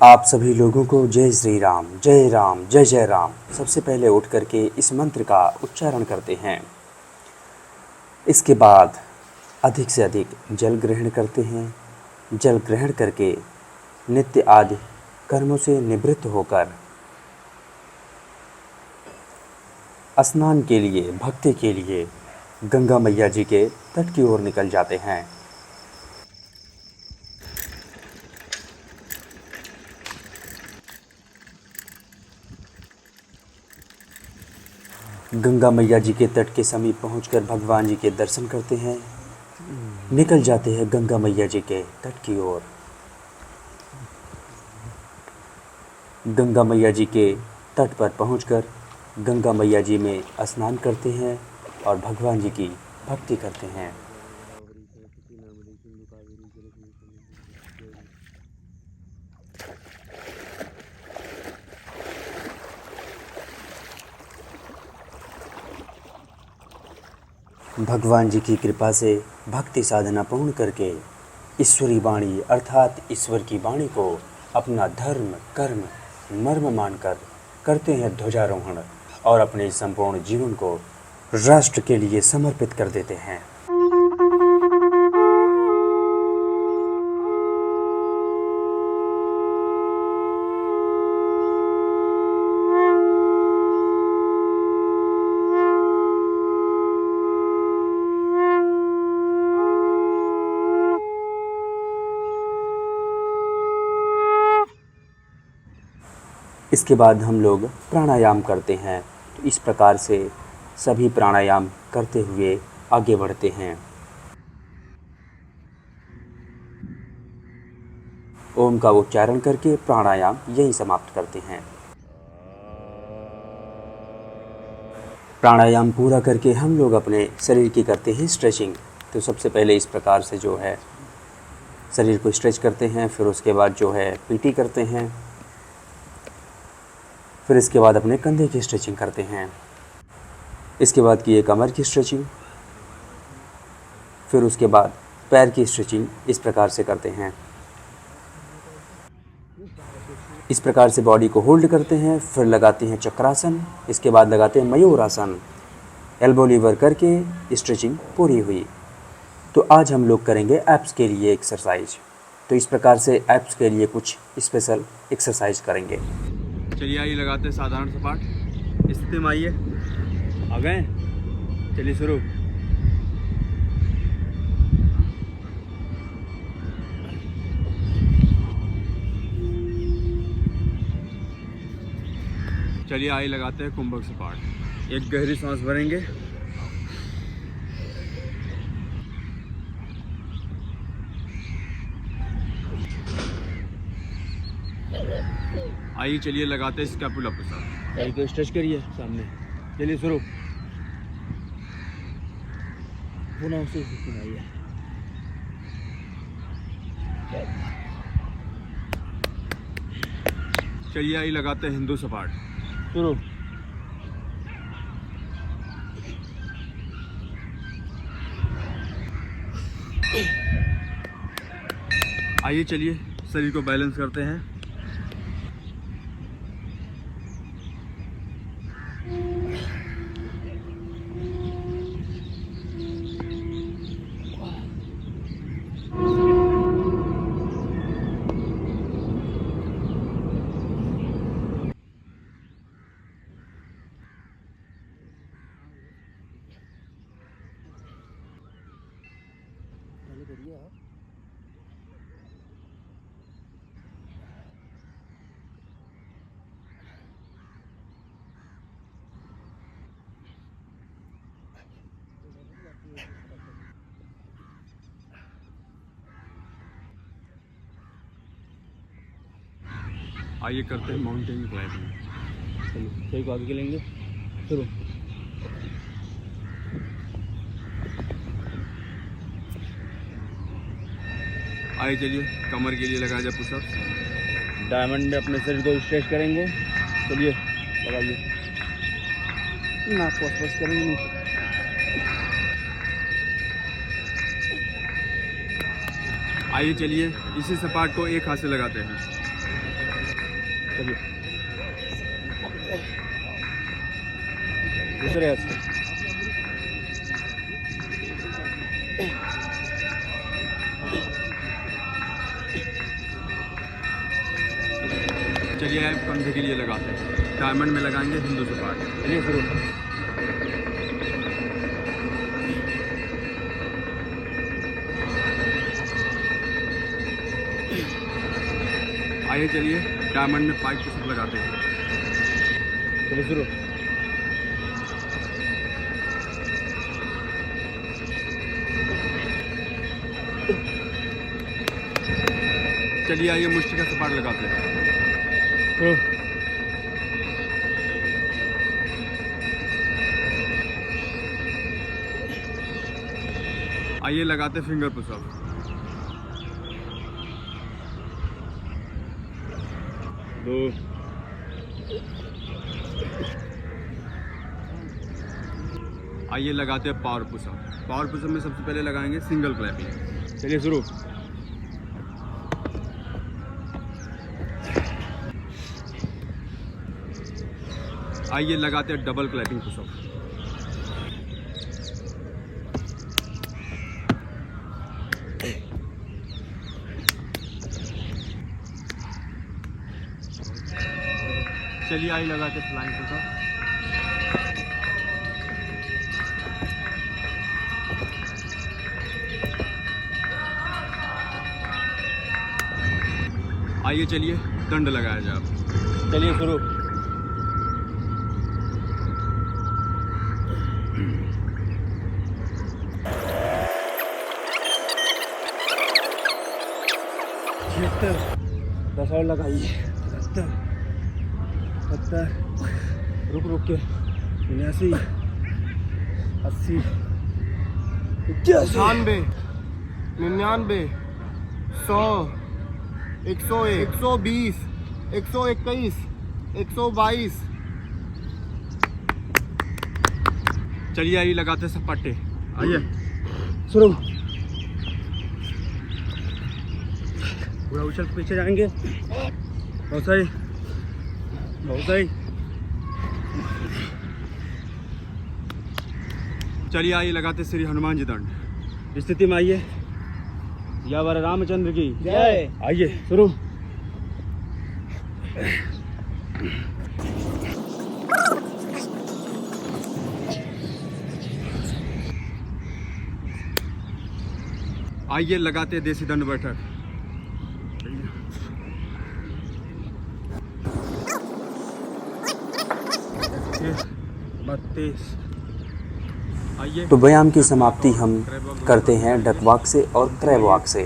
आप सभी लोगों को जय श्री राम, जय राम, जय जय राम। सबसे पहले उठ करके इस मंत्र का उच्चारण करते हैं। इसके बाद अधिक से अधिक जल ग्रहण करते हैं। जल ग्रहण करके नित्य आदि कर्मों से निवृत्त होकर स्नान के लिए, भक्ति के लिए गंगा मैया जी के तट की ओर निकल जाते हैं। गंगा मैया जी के तट के समीप पहुंचकर भगवान जी के दर्शन करते हैं। निकल जाते हैं गंगा मैया जी के तट की ओर। गंगा मैया जी के तट पर पहुंचकर गंगा मैया जी में स्नान करते हैं और भगवान जी की भक्ति करते हैं। भगवान जी की कृपा से भक्ति साधना पूर्ण करके ईश्वरी वाणी अर्थात ईश्वर की वाणी को अपना धर्म, कर्म, मर्म मानकर करते हैं ध्वजारोहण और अपने संपूर्ण जीवन को राष्ट्र के लिए समर्पित कर देते हैं। इसके बाद हम लोग प्राणायाम करते हैं। तो इस प्रकार से सभी प्राणायाम करते हुए आगे बढ़ते हैं। ओम का उच्चारण करके प्राणायाम यहीं समाप्त करते हैं। प्राणायाम पूरा करके हम लोग अपने शरीर की करते हैं स्ट्रेचिंग। तो सबसे पहले इस प्रकार से जो है शरीर को स्ट्रेच करते हैं, फिर उसके बाद जो है पीटी करते हैं, फिर इसके बाद अपने कंधे की स्ट्रेचिंग करते हैं। इसके बाद किए कमर की स्ट्रेचिंग, फिर उसके बाद पैर की स्ट्रेचिंग। इस प्रकार से करते हैं। इस प्रकार से बॉडी को होल्ड करते हैं, फिर लगाते हैं चक्रासन, इसके बाद लगाते हैं मयूरासन। एल्बो लीवर करके स्ट्रेचिंग पूरी हुई। तो आज हम लोग करेंगे एब्स के लिए एक्सरसाइज। तो इस प्रकार से एब्स के लिए कुछ स्पेशल एक्सरसाइज करेंगे। चलिए आइए लगाते हैं साधारण सपाट स्थिति में। आइए आ गए, चलिए शुरू। चलिए आइए लगाते हैं कुंभक सपाट। एक गहरी सांस भरेंगे, आइए चलिए लगाते हैं स्कैपुला पुशअप। कहीं तो स्ट्रेच करिए सामने। चलिए शुरू। पुनः उसी स्थिति में आइए। चलिए आइए लगाते हैं हिंदू सपाट। शुरू। आइए चलिए शरीर को बैलेंस करते हैं। आइए करते हैं माउंटेन क्लाइंबिंग। चलिए सही को आगे के लेंगे। शुरू। आइए चलिए कमर के लिए लगाया जाए पुशअप। डायमंड में अपने शरीर को स्ट्रेच करेंगे। चलिए लगाइए, नाक को स्ट्रेच करेंगे। आइए चलिए इसी सपाट को एक हाथ से लगाते हैं। चलिए दूसरे हाथ से। चलिए आप कंधे के लिए लगाते हैं, डायमंड में लगाएंगे हिंदू सपाट। चलिए शुरू। आइए चलिए डायमंड में 5 पुशअप लगाते हैं। चलिए शुरू। चलिए आइए मुष्टि का सपाट लगाते हैं। शुरू। आइए लगाते फिंगर पुशअप। दो। आइए लगाते हैं पावर पुशअप। पावर पुशअप में सबसे पहले लगाएंगे सिंगल क्लैपिंग। चलिए शुरू। आइए लगाते हैं डबल क्लैपिंग पुशअप। चलिए आइए लगाते हैं फ्लाइंग पुशअप। आइए चलिए दंड लगाया जाए अब। चलिए शुरू। छिहत्तर। 10 और लगाइए। 77, 70, रुक रुक के 79, 80, 98, 99, 100, 101, 120, 121, 122। चलिए आइए लगाते हैं सपाटे। आइए शुरू। पूरा उछल के पीछे जाएंगे। बहुत सही, बहुत सही। चलिए आइए लगाते श्री हनुमान जी दंड। स्थिति में आइए। या वर रामचंद्र की जय। आइए शुरू। आइए लगाते देसी दंड बैठक। 32। आइए तो व्यायाम की समाप्ति हम करते हैं डक वॉक से और क्रैब वॉक से।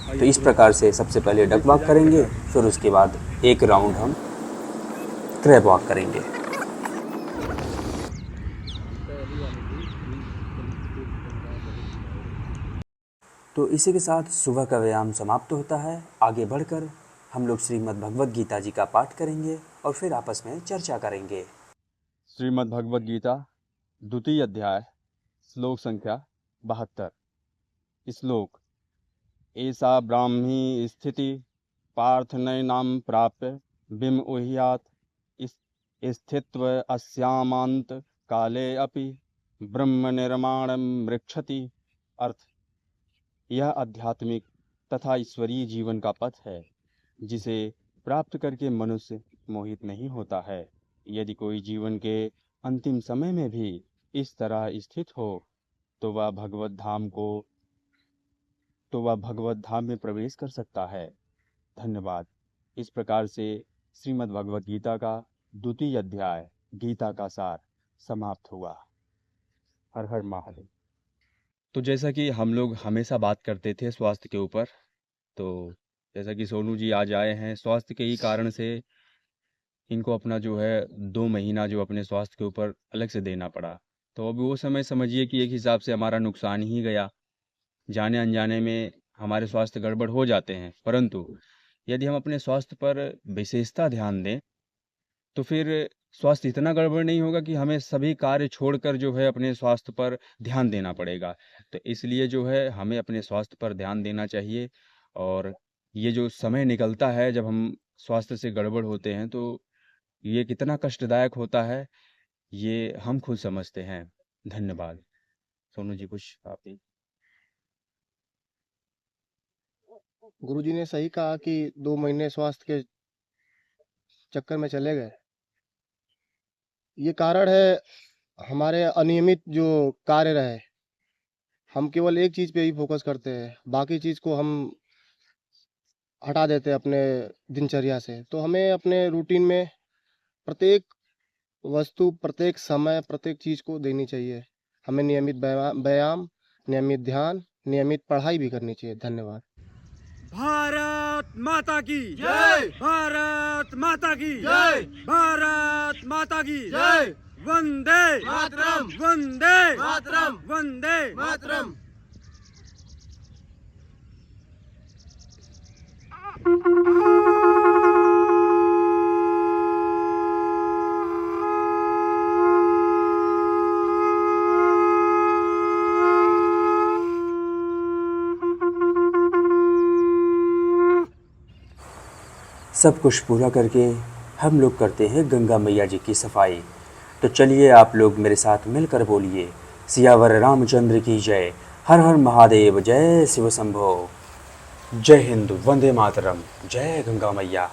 तो इस प्रकार से सबसे पहले डक वॉक करेंगे, फिर उसके बाद एक राउंड हम क्रैब वॉक करेंगे। तो इसी के साथ सुबह का व्यायाम समाप्त होता है। आगे बढ़कर हम लोग श्रीमद् भगवद गीता जी का पाठ करेंगे और फिर आपस में चर्चा करेंगे। श्रीमद् भगवद गीता द्वितीय अध्याय श्लोक संख्या 72। श्लोक। एषा ब्राह्मी स्थिति पार्थनैनां प्राप्य बिम उह्यात स्थित्व अस्यामांत काले अपि ब्रह्म निर्माणं मृक्षति। अर्थ। यह आध्यात्मिक तथा ईश्वरीय जीवन का पथ है जिसे प्राप्त करके मनुष्य मोहित नहीं होता है। यदि कोई जीवन के अंतिम समय में भी इस तरह स्थित हो तो वह भगवत धाम में प्रवेश कर सकता है। धन्यवाद। इस प्रकार से श्रीमद् भगवद गीता का द्वितीय अध्याय गीता का सार समाप्त हुआ। हर हर महादेव। तो जैसा कि हम लोग हमेशा बात करते थे स्वास्थ्य के ऊपर, तो जैसा कि सोनू जी आज आए हैं, स्वास्थ्य के ही कारण से इनको अपना जो है 2 महीना जो अपने स्वास्थ्य के ऊपर अलग से देना पड़ा। तो अब वो समय समझिए कि एक हिसाब से हमारा नुकसान ही गया। जाने अनजाने में हमारे स्वास्थ्य गड़बड़ हो जाते हैं, परंतु यदि हम अपने स्वास्थ्य पर विशेषता ध्यान दें तो फिर स्वास्थ्य इतना गड़बड़ नहीं होगा कि हमें सभी कार्य छोड़कर जो है अपने स्वास्थ्य पर ध्यान देना पड़ेगा। तो इसलिए जो है हमें अपने स्वास्थ्य पर ध्यान देना चाहिए। और ये जो समय निकलता है जब हम स्वास्थ्य से गड़बड़ होते हैं तो ये कितना कष्टदायक होता है, ये हम खुद समझते हैं। धन्यवाद। सोनू जी कुछ आप भी। गुरुजी ने सही कहा कि 2 महीने स्वास्थ्य के चक्कर में चले गए। ये कारण है हमारे अनियमित जो कार्य रहे। हम केवल एक चीज़ पे ही फोकस करते हैं, बाकी चीज़ को हम हटा देते हैं अपने दिनचर्या से। तो हमें अपने रूटीन में प्रत्येक वस्तु, प्रत्येक समय, प्रत्येक चीज़ को देनी चाहिए। हमें नियमित व्यायाम, नियमित ध्यान, नियमित पढ़ाई भी करनी चाहिए। धन्यवाद। भारत माता की जय। भारत माता की जय। भारत माता की जय। वंदे मातरम। वंदे मातरम। वंदे मातरम। सब कुछ पूरा करके हम लोग करते हैं गंगा मैया जी की सफाई। तो चलिए आप लोग मेरे साथ मिलकर बोलिए, सियावर रामचंद्र की जय, हर हर महादेव, जय शिव शंभो, जय हिंद, वंदे मातरम, जय गंगा मैया।